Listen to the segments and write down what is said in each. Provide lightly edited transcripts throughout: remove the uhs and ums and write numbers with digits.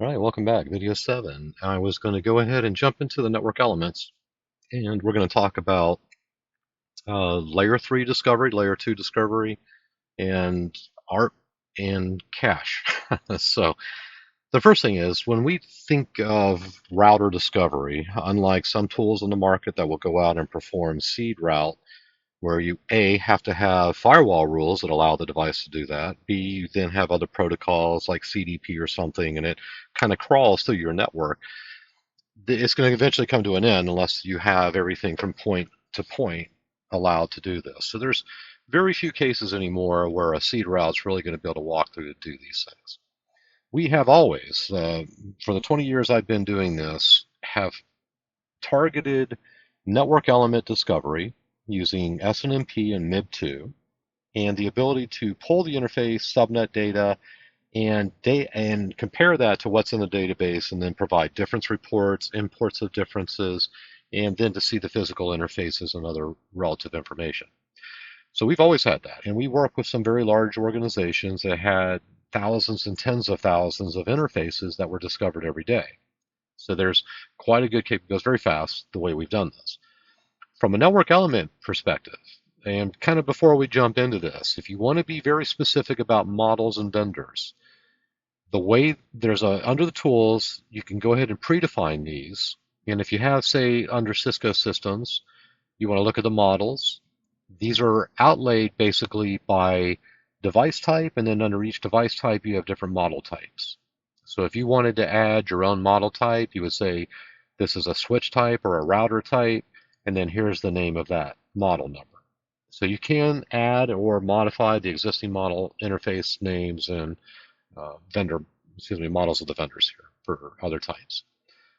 All right, welcome back. Video 7. I was going to go ahead and jump into the network elements, and we're going to talk about layer 3 discovery, layer 2 discovery, and ARP and cache. So the first thing is when we think of router discovery, unlike some tools in the market that will go out and perform seed route, where you have to have firewall rules that allow the device to do that. B, you then have other protocols like CDP or something, and it kind of crawls through your network. It's going to eventually come to an end unless you have everything from point to point allowed to do this. So there's very few cases anymore where a seed route is really going to be able to walk through to do these things. We have always, for the 20 years I've been doing this, have targeted network element discovery using SNMP and MIB2, and the ability to pull the interface subnet data and compare that to what's in the database and then provide difference reports, imports of differences, and then to see the physical interfaces and other relative information. So we've always had that, and we work with some very large organizations that had thousands and tens of thousands of interfaces that were discovered every day. So there's quite a good capability. It goes very fast the way we've done this. From a network element perspective, and kind of before we jump into this, if you want to be very specific about models and vendors, the way under the tools, you can go ahead and predefine these. And if you have, say, under Cisco systems, you want to look at the models. These are outlaid basically by device type, and then under each device type, you have different model types. So if you wanted to add your own model type, you would say, this is a switch type or a router type, and then here's the name of that model number. So you can add or modify the existing model interface names and models of the vendors here for other types.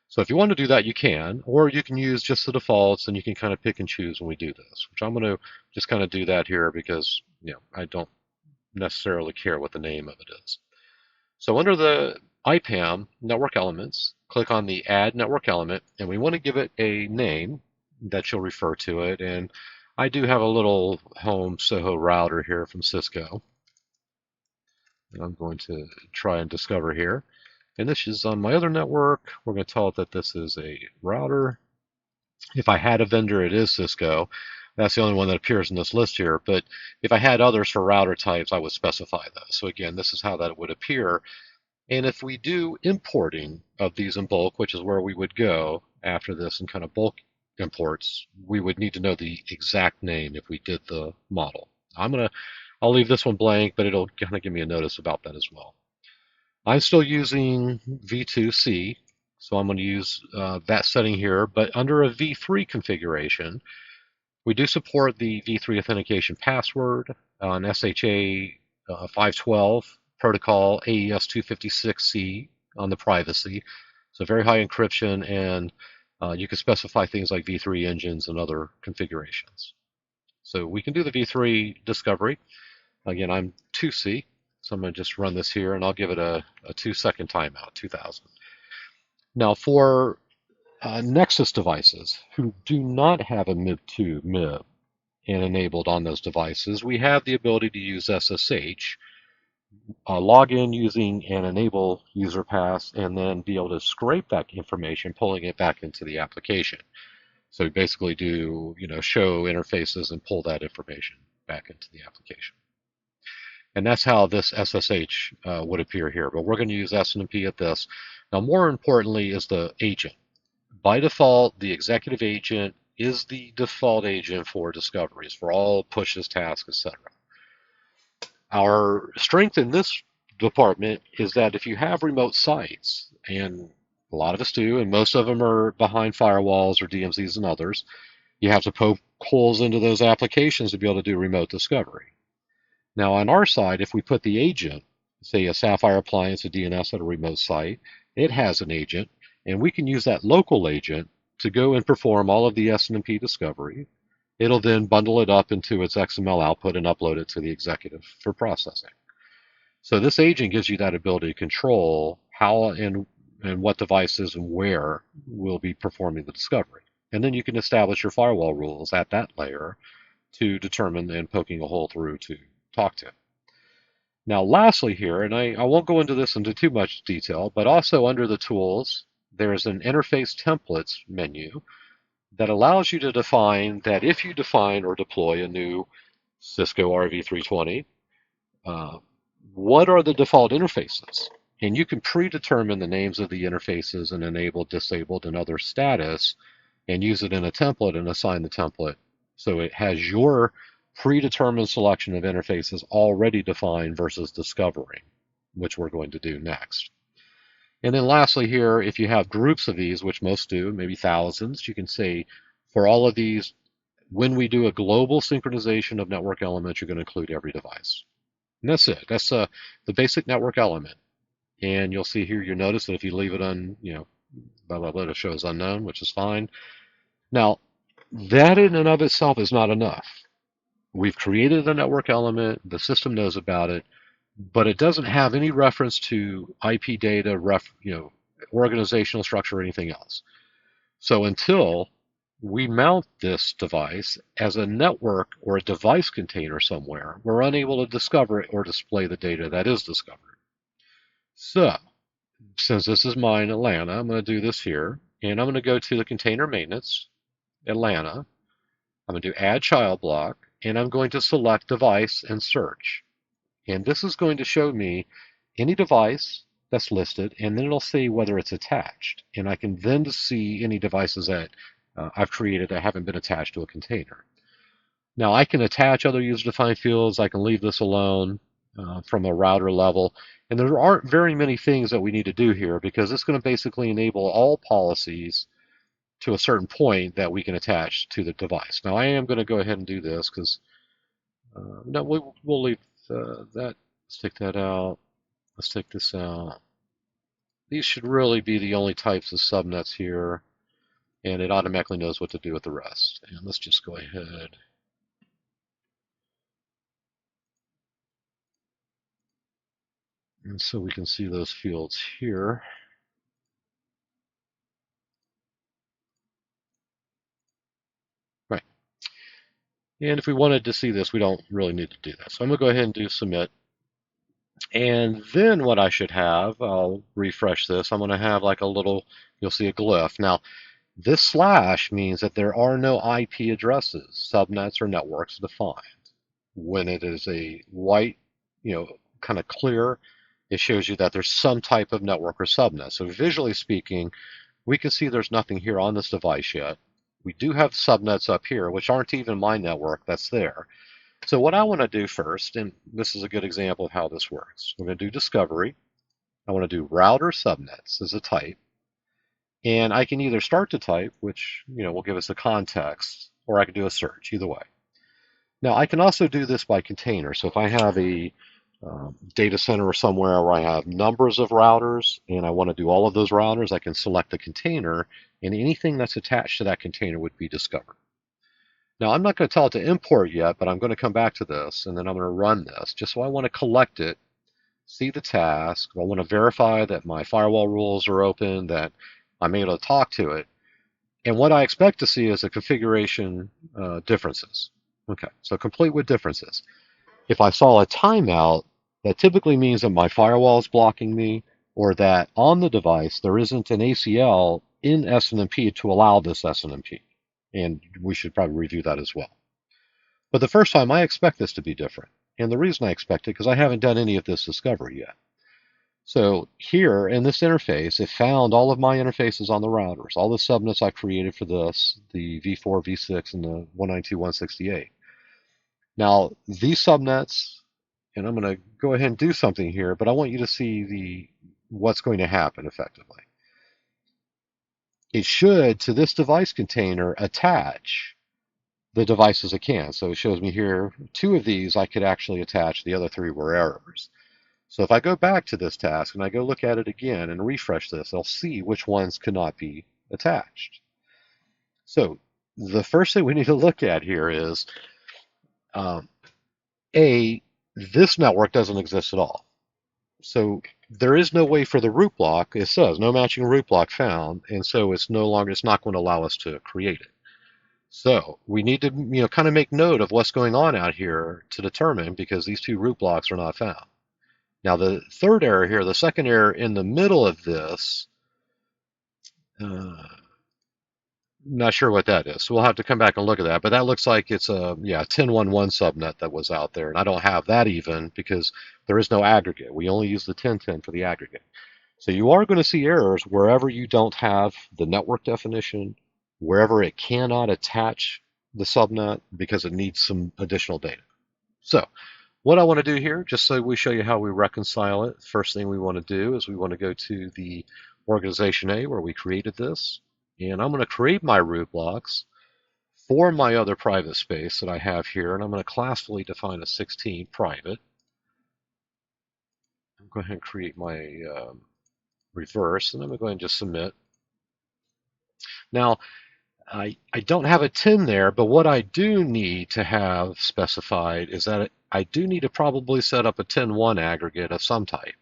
So if you want to do that, you can, or you can use just the defaults, and you can kind of pick and choose when we do this, which I'm going to just kind of do that here because I don't necessarily care what the name of it is. So under the IPAM network elements, click on the Add Network Element, and we want to give it a name that you'll refer to it. And I do have a little home Soho router here from Cisco. And I'm going to try and discover here. And this is on my other network. We're going to tell it that this is a router. If I had a vendor, it is Cisco. That's the only one that appears in this list here. But if I had others for router types, I would specify those. So again, this is how that would appear. And if we do importing of these in bulk, which is where we would go after this and kind of bulk imports, we would need to know the exact name if we did the model. I'll leave this one blank, but it'll kind of give me a notice about that as well. I'm still using V2C, so I'm going to use that setting here, but under a V3 configuration, we do support the V3 authentication password on SHA 512 protocol AES 256C on the privacy. So very high encryption, and you can specify things like V3 engines and other configurations. So we can do the V3 discovery. Again, I'm 2C, so I'm going to just run this here, and I'll give it a 2-second timeout, 2000. Now for Nexus devices who do not have a MIB2 MIB and enabled on those devices, we have the ability to use SSH, log in using an enable user pass, and then be able to scrape that information, pulling it back into the application. So basically do show interfaces and pull that information back into the application. And that's how this SSH would appear here. But we're going to use SNMP at this. Now, more importantly is the agent. By default, the executive agent is the default agent for discoveries, for all pushes, tasks, etc. Our strength in this department is that if you have remote sites, and a lot of us do, and most of them are behind firewalls or DMZs and others, you have to poke holes into those applications to be able to do remote discovery. Now on our side, if we put the agent, say a Sapphire appliance, a DNS at a remote site, it has an agent, and we can use that local agent to go and perform all of the SNMP discovery. It'll then bundle it up into its XML output and upload it to the executive for processing. So this agent gives you that ability to control how and what devices and where will be performing the discovery. And then you can establish your firewall rules at that layer to determine and poking a hole through to talk to. Now, lastly here, and I won't go into this into too much detail, but also under the tools, there's an interface templates menu that allows you to define that if you define or deploy a new Cisco RV320, uh, what are the default interfaces? And you can predetermine the names of the interfaces and enable, disabled, and other status and use it in a template and assign the template. So it has your predetermined selection of interfaces already defined versus discovering, which we're going to do next. And then lastly here, if you have groups of these, which most do, maybe thousands, you can say for all of these, when we do a global synchronization of network elements, you're going to include every device. And that's it. That's the basic network element. And you'll see here, you notice that if you leave it on, blah, blah, blah, it shows unknown, which is fine. Now, that in and of itself is not enough. We've created a network element, the system knows about it, but it doesn't have any reference to IP data, organizational structure, or anything else. So until we mount this device as a network or a device container somewhere, we're unable to discover it or display the data that is discovered. So, since this is mine, Atlanta, I'm going to do this here, and I'm going to go to the container maintenance, Atlanta. I'm going to do add child block, and I'm going to select device and search. And this is going to show me any device that's listed, and then it'll say whether it's attached. And I can then see any devices that I've created that haven't been attached to a container. Now I can attach other user-defined fields. I can leave this alone from a router level. And there aren't very many things that we need to do here because it's going to basically enable all policies to a certain point that we can attach to the device. Now I am going to go ahead and do this because no, we'll leave that. Let's take that out. Let's take this out. These should really be the only types of subnets here, and it automatically knows what to do with the rest. And let's just go ahead. And so we can see those fields here. Right. And if we wanted to see this, we don't really need to do that. So I'm going to go ahead and do submit. And then what I should have, I'll refresh this. I'm going to have like a little, you'll see a glyph. Now, this slash means that there are no IP addresses, subnets, or networks defined. When it is a white, kind of clear, it shows you that there's some type of network or subnet. So visually speaking, we can see there's nothing here on this device yet. We do have subnets up here, which aren't even my network that's there. So what I want to do first, and this is a good example of how this works. We're going to do discovery. I want to do router subnets as a type. And I can either start to type, which will give us the context, or I can do a search, either way. Now I can also do this by container. So if I have a data center somewhere where I have numbers of routers and I want to do all of those routers, I can select the container and anything that's attached to that container would be discovered. Now I'm not going to tell it to import yet, but I'm going to come back to this and then I'm going to run this just so I want to collect it, see the task. I want to verify that my firewall rules are open, that I'm able to talk to it. And what I expect to see is the configuration differences. Okay, so complete with differences. If I saw a timeout, that typically means that my firewall is blocking me or that on the device there isn't an ACL in SNMP to allow this SNMP. And we should probably review that as well. But the first time I expect this to be different. And the reason I expect it because I haven't done any of this discovery yet. So here in this interface, it found all of my interfaces on the routers, all the subnets I created for this, the V4, V6, and the 192.168. Now, these subnets, and I'm going to go ahead and do something here, but I want you to see what's going to happen effectively. It should, to this device container, attach the devices it can. So it shows me here, 2 of these I could actually attach, the other 3 were errors. So if I go back to this task and I go look at it again and refresh this, I'll see which ones cannot be attached. So the first thing we need to look at here is this network doesn't exist at all. So there is no way for the root block, it says no matching root block found, and so it's not going to allow us to create it. So we need to kind of make note of what's going on out here to determine, because these 2 root blocks are not found. Now the third error here, the second error in the middle of this, not sure what that is. So we'll have to come back and look at that. But that looks like it's a 10.11 subnet that was out there. And I don't have that even because there is no aggregate. We only use the 10.10 for the aggregate. So you are going to see errors wherever you don't have the network definition, wherever it cannot attach the subnet because it needs some additional data. So what I want to do here, just so we show you how we reconcile it, first thing we want to do is we want to go to the organization A where we created this, and I'm going to create my root blocks for my other private space that I have here, and I'm going to classfully define a 16 private. I'm going to go ahead and create my reverse, and I'm going to go ahead and just submit. Now, I don't have a 10 there, but what I do need to have specified is that I do need to probably set up a 10.1 aggregate of some type.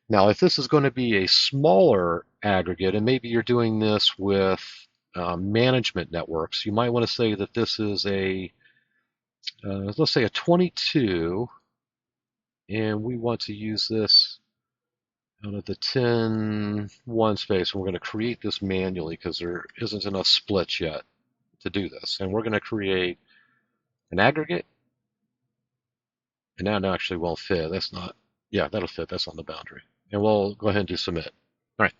Now, if this is going to be a smaller aggregate, and maybe you're doing this with management networks, you might want to say that this is a, let's say a 22, and we want to use this out of the 10.1 space, and we're going to create this manually because there isn't enough splits yet to do this. And we're going to create an aggregate, and that actually won't fit. That's not, yeah, that'll fit. That's on the boundary. And we'll go ahead and do submit. All right.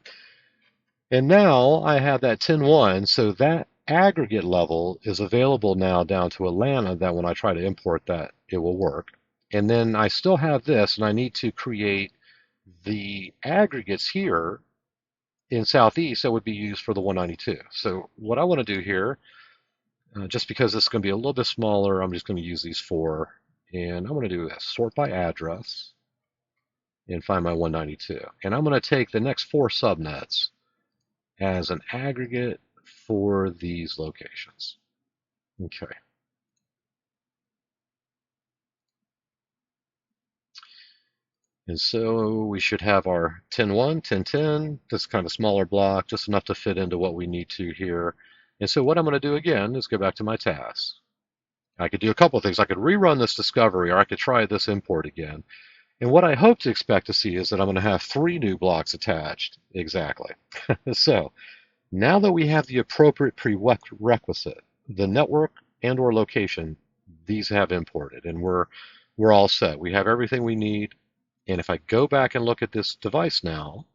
And now I have that 10.1, so that aggregate level is available now down to Atlanta, that when I try to import that, it will work. And then I still have this, and I need to create the aggregates here in Southeast that would be used for the 192. So what I want to do here, just because this is going to be a little bit smaller, I'm just going to use these four. And I'm going to do this, sort by address, and find my 192. And I'm going to take the next four subnets as an aggregate for these locations. Okay. And so we should have our 10.1, 10.10, this kind of smaller block, just enough to fit into what we need to here. And so what I'm going to do again is go back to my tasks. I could do a couple of things. I could rerun this discovery, or I could try this import again. And what I hope to expect to see is that I'm going to have 3 new blocks attached. Exactly. So now that we have the appropriate prerequisite, the network and or location, these have imported, and we're all set. We have everything we need. And if I go back and look at this device now,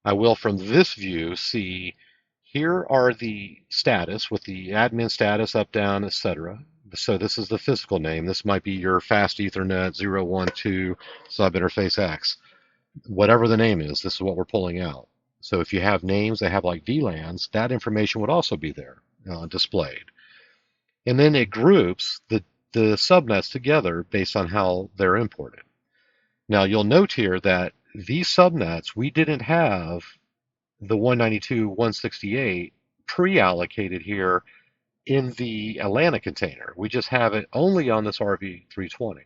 I will from this view see here are the status with the admin status up, down, etc. So this is the physical name. This might be your fast Ethernet 012 subinterface X. Whatever the name is, this is what we're pulling out. So if you have names that have like VLANs, that information would also be there displayed. And then it groups the subnets together based on how they're imported. Now you'll note here that these subnets, we didn't have the 192.168 pre-allocated here in the Atlanta container. We just have it only on this RV320.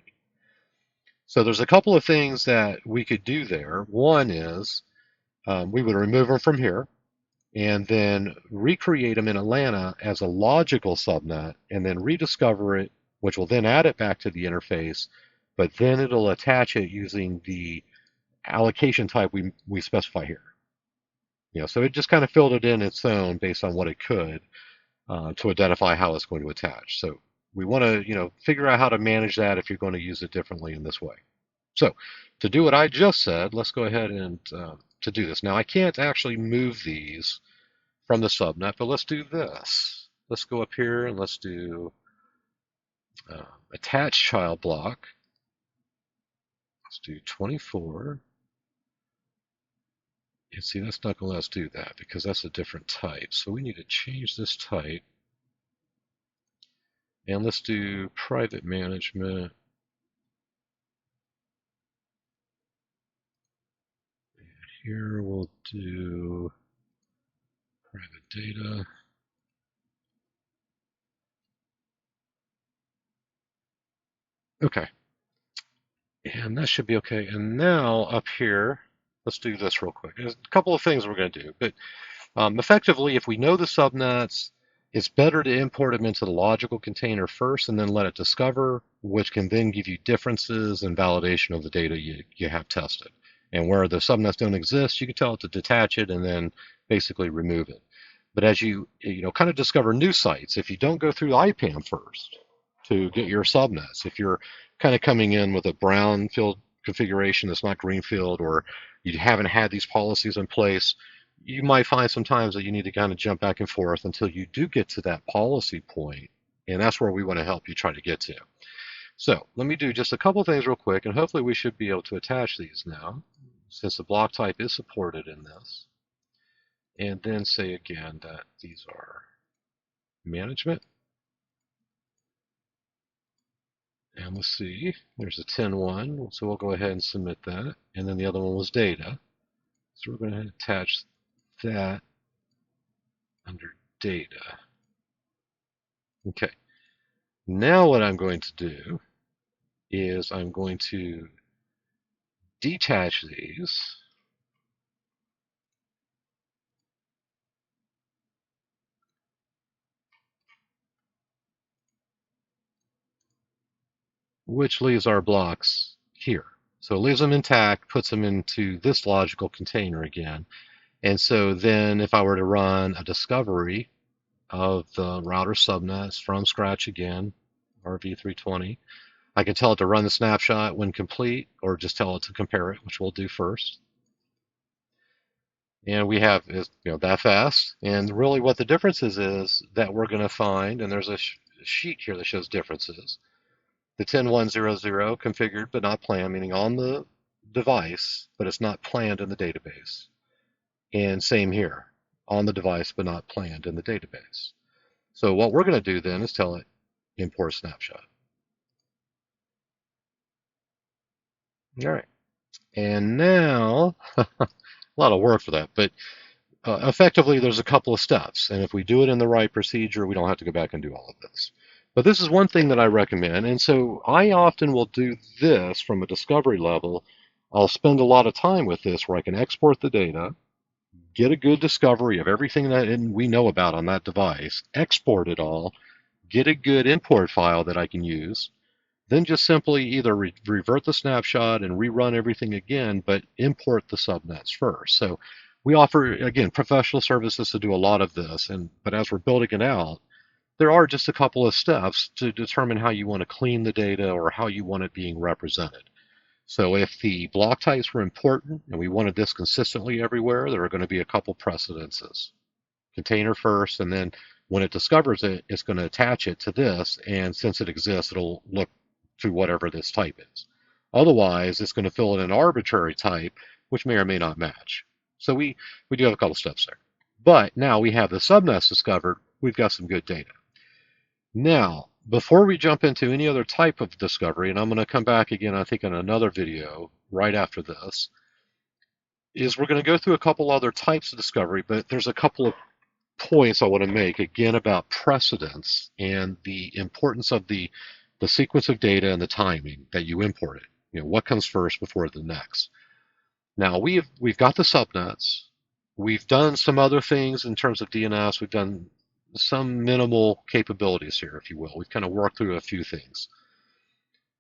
So there's a couple of things that we could do there. One is we would remove them from here and then recreate them in Atlanta as a logical subnet and then rediscover it, which will then add it back to the interface, but then it'll attach it using the allocation type we specify here. So it just kind of filled it in its own based on what it could to identify how it's going to attach. So we want to, figure out how to manage that if you're going to use it differently in this way. So to do what I just said, let's go ahead and to do this. Now I can't actually move these from the subnet, but let's do this. Let's go up here and let's do attach child block. Let's do 24. And see, that's not going to let us do that because that's a different type. So we need to change this type. And let's do private management. And here we'll do private data. Okay. And that should be okay. And now up here, let's do this real quick. There's a couple of things we're going to do. But effectively, if we know the subnets, it's better to import them into the logical container first and then let it discover, which can then give you differences and validation of the data you have tested. And where the subnets don't exist, you can tell it to detach it and then basically remove it. But as you kind of discover new sites, if you don't go through IPAM first to get your subnets, if you're kind of coming in with a brownfield configuration that's not greenfield, or you haven't had these policies in place, you might find sometimes that you need to kind of jump back and forth until you do get to that policy point, and that's where we want to help you try to get to. So let me do just a couple things real quick, and hopefully we should be able to attach these now, since the block type is supported in this. And then say again that these are management. And let's see, there's a 10.1, so we'll go ahead and submit that. And then the other one was data. So we're going to attach that under data. Okay. Now what I'm going to do is I'm going to detach these. Which leaves our blocks here. So it leaves them intact, puts them into this logical container again. And so then if I were to run a discovery of the router subnets from scratch again, RV320, I can tell it to run the snapshot when complete, or just tell it to compare it, which we'll do first. And we have that fast. And really what the difference is that we're going to find, and there's a sheet here that shows differences. The 10.1.0.0 configured but not planned, meaning on the device, but it's not planned in the database. And same here, on the device but not planned in the database. So what we're going to do then is tell it import snapshot. All right. And now, a lot of work for that, but effectively there's a couple of steps. And if we do it in the right procedure, we don't have to go back and do all of this. But this is one thing that I recommend. And so I often will do this from a discovery level. I'll spend a lot of time with this where I can export the data, get a good discovery of everything that we know about on that device, export it all, get a good import file that I can use, then just simply either revert the snapshot and rerun everything again, but import the subnets first. So we offer, again, professional services to do a lot of this, but as we're building it out, there are just a couple of steps to determine how you want to clean the data or how you want it being represented. So if the block types were important and we wanted this consistently everywhere, there are going to be a couple precedences. Container first, and then when it discovers it, it's going to attach it to this, and since it exists, it'll look to whatever this type is. Otherwise, it's going to fill in an arbitrary type, which may or may not match. So we do have a couple steps there. But now we have the subnets discovered, we've got some good data. Now, before we jump into any other type of discovery, and I'm going to come back again, I think, in another video right after this, is we're going to go through a couple other types of discovery, but there's a couple of points I want to make, again, about precedence and the importance of the sequence of data and the timing that you import it. What comes first before the next. Now, we've got the subnets. We've done some other things in terms of DNS. We've done some minimal capabilities here, if you will. We've kind of worked through a few things.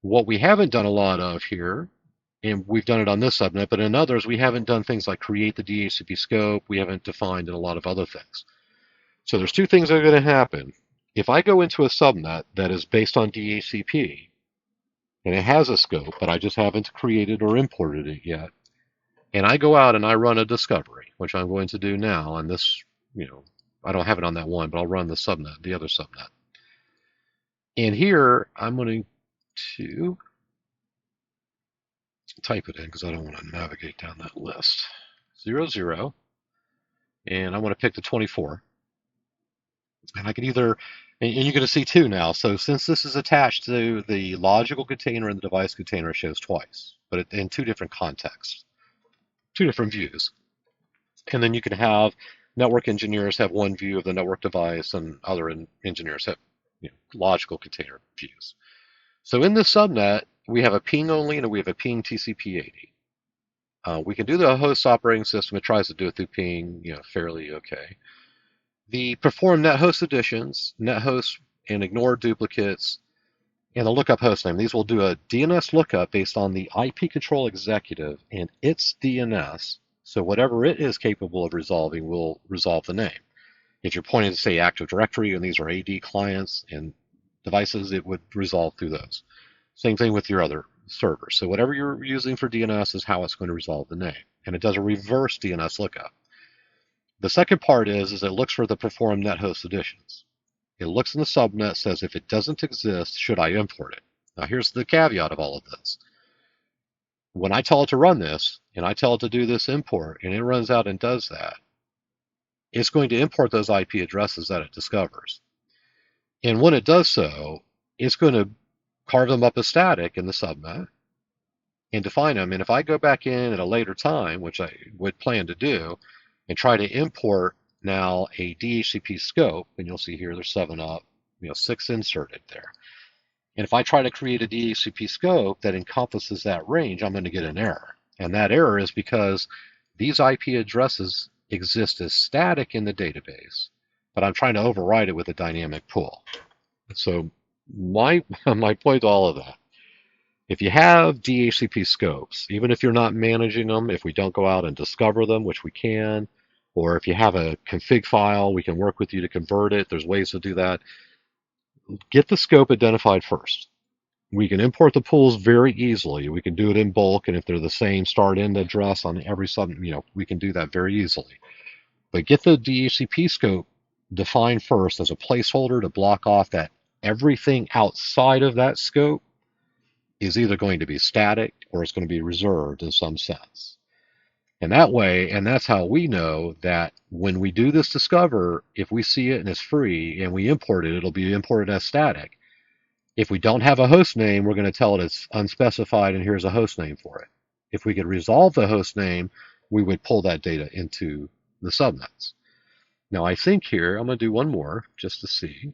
What we haven't done a lot of here, and we've done it on this subnet, but in others, we haven't done things like create the DHCP scope. We haven't defined in a lot of other things. So there's two things that are going to happen. If I go into a subnet that is based on DHCP, and it has a scope, but I just haven't created or imported it yet, and I go out and I run a discovery, which I'm going to do now on this, I don't have it on that one, but I'll run the subnet, the other subnet. And here, I'm going to type it in because I don't want to navigate down that list. 00, and I want to pick the 24. And I can either, and you're going to see two now. So since this is attached to the logical container and the device container, it shows twice, but in two different contexts, two different views. And then you can have network engineers have one view of the network device, and other engineers have logical container views. So in this subnet, we have a ping only and we have a ping TCP/80. We can do the host operating system. It tries to do it through ping, fairly okay. The perform net host additions, net host and ignore duplicates, and the lookup hostname. These will do a DNS lookup based on the IPControl executive and its DNS. So whatever it is capable of resolving will resolve the name. If you're pointing to, say, Active Directory, and these are AD clients and devices, it would resolve through those. Same thing with your other servers. So whatever you're using for DNS is how it's going to resolve the name. And it does a reverse DNS lookup. The second part is it looks for the perform net host additions. It looks in the subnet, says if it doesn't exist, should I import it? Now here's the caveat of all of this. When I tell it to run this, and I tell it to do this import, and it runs out and does that, it's going to import those IP addresses that it discovers. And when it does so, it's going to carve them up as static in the subnet and define them. And if I go back in at a later time, which I would plan to do, and try to import now a DHCP scope, and you'll see here there's 7 up, 6 inserted there. And if I try to create a DHCP scope that encompasses that range, I'm going to get an error. And that error is because these IP addresses exist as static in the database, but I'm trying to override it with a dynamic pool. So my point to all of that, if you have DHCP scopes, even if you're not managing them, if we don't go out and discover them, which we can, or if you have a config file, we can work with you to convert it. There's ways to do that. Get the scope identified first. We can import the pools very easily. We can do it in bulk, and if they're the same start-end address on every sub, we can do that very easily. But get the DHCP scope defined first as a placeholder to block off that everything outside of that scope is either going to be static or it's going to be reserved in some sense. And that way, and that's how we know that when we do this discover, if we see it and it's free and we import it, it'll be imported as static. If we don't have a host name, we're going to tell it it's unspecified and here's a host name for it. If we could resolve the host name, we would pull that data into the subnets. Now I think here, I'm going to do one more just to see.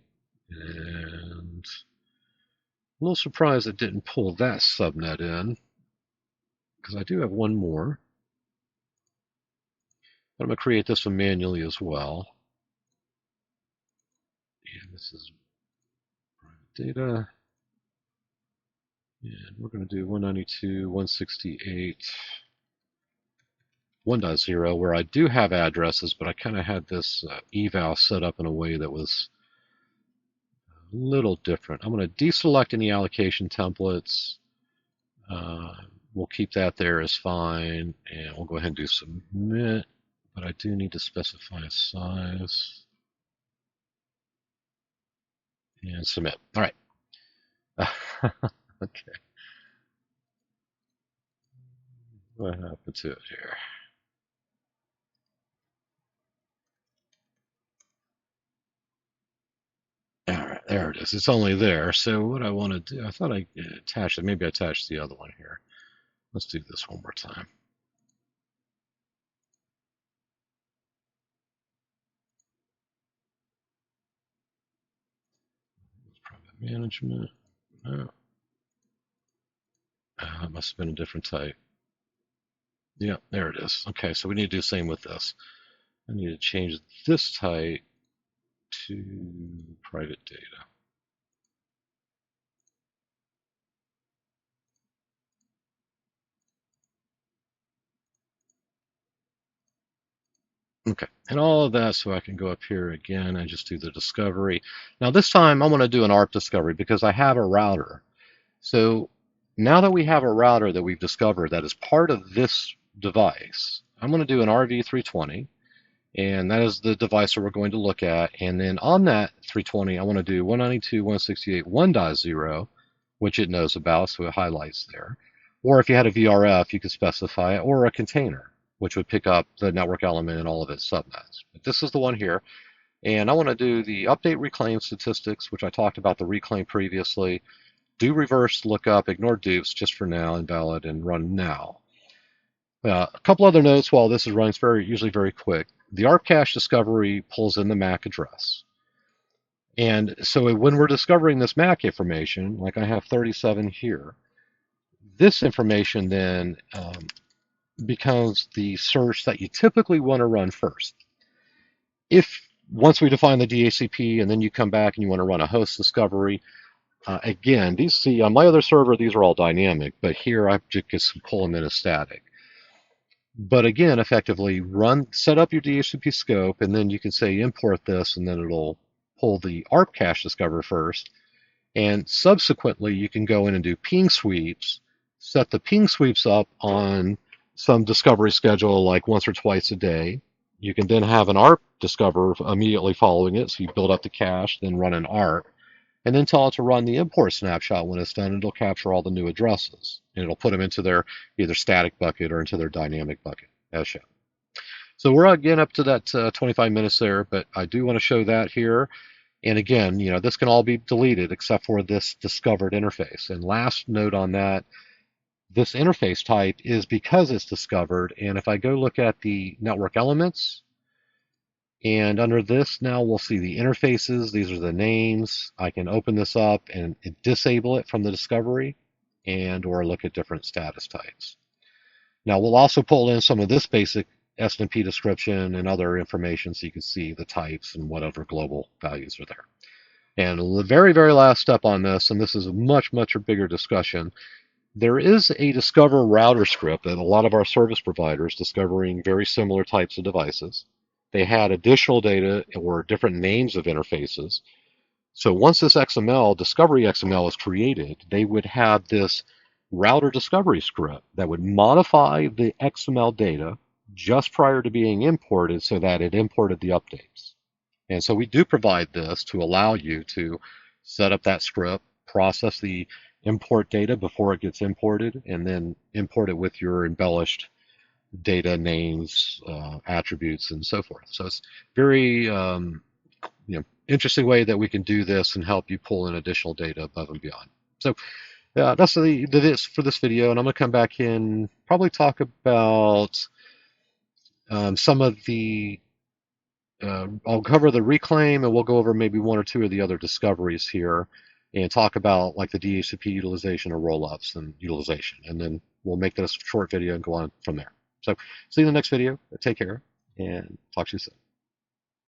And a little surprised it didn't pull that subnet in, because I do have one more. But I'm going to create this one manually as well. And this is private data. And we're going to do 192.168.1.0, where I do have addresses, but I kind of had this eval set up in a way that was a little different. I'm going to deselect any allocation templates. We'll keep that there as fine, and we'll go ahead and do submit, but I do need to specify a size. And submit. All right. Okay. What happened to it here? All right, there it is. It's only there. So what I want to do, I thought I attached it. Maybe I attached the other one here. Let's do this one more time. Private management. No. It must have been a different type. Yeah, there it is. Okay, so we need to do the same with this. I need to change this type to private data. Okay, and all of that, so I can go up here again and just do the discovery. Now this time I'm going to do an ARP discovery because I have a router. So now that we have a router that we've discovered that is part of this device, I'm going to do an RV320, and that is the device that we're going to look at. And then on that 320, I want to do 192.168.1.0, which it knows about, so it highlights there. Or if you had a VRF, you could specify it, or a container, which would pick up the network element and all of its subnets. But this is the one here. And I want to do the update reclaim statistics, which I talked about the reclaim previously. Do reverse lookup, ignore dupes just for now, invalid, and run now. A couple other notes while this is running. It's usually very quick. The ARP cache discovery pulls in the MAC address. And so when we're discovering this MAC information, like I have 37 here, this information then becomes the search that you typically want to run first. If once we define the DHCP, and then you come back and you want to run a host discovery, again, these see on my other server, these are all dynamic, but here I just pull them in as static. But again, effectively set up your DHCP scope, and then you can say import this, and then it'll pull the ARP cache discover first. And subsequently, you can go in and do ping sweeps, set the ping sweeps up on some discovery schedule, like once or twice a day. You can then have an ARP discover immediately following it. So you build up the cache, then run an ARP, and then tell it to run the import snapshot when it's done. It'll capture all the new addresses, and it'll put them into their either static bucket or into their dynamic bucket as shown. So we're again up to that 25 minutes there, but I do want to show that here. And again, this can all be deleted except for this discovered interface. And last note on that, this interface type is because it's discovered. And if I go look at the network elements, and under this now we'll see the interfaces. These are the names. I can open this up and disable it from the discovery or look at different status types. Now we'll also pull in some of this basic SNMP description and other information so you can see the types and what other global values are there. And the very, very last step on this, and this is a much, much bigger discussion, there is a discover router script that a lot of our service providers discovering very similar types of devices. They had additional data or different names of interfaces. So once this XML, discovery XML is created, they would have this router discovery script that would modify the XML data just prior to being imported so that it imported the updates. And so we do provide this to allow you to set up that script, process the import data before it gets imported, and then import it with your embellished data names, attributes, and so forth. So it's very interesting way that we can do this and help you pull in additional data above and beyond. So that's this for this video, and I'm going to come back in, probably talk about some of the I'll cover the reclaim, and we'll go over maybe one or two of the other discoveries here and talk about like the DHCP utilization or roll-ups and utilization. And then we'll make this a short video and go on from there. So see you in the next video. Take care and talk to you soon.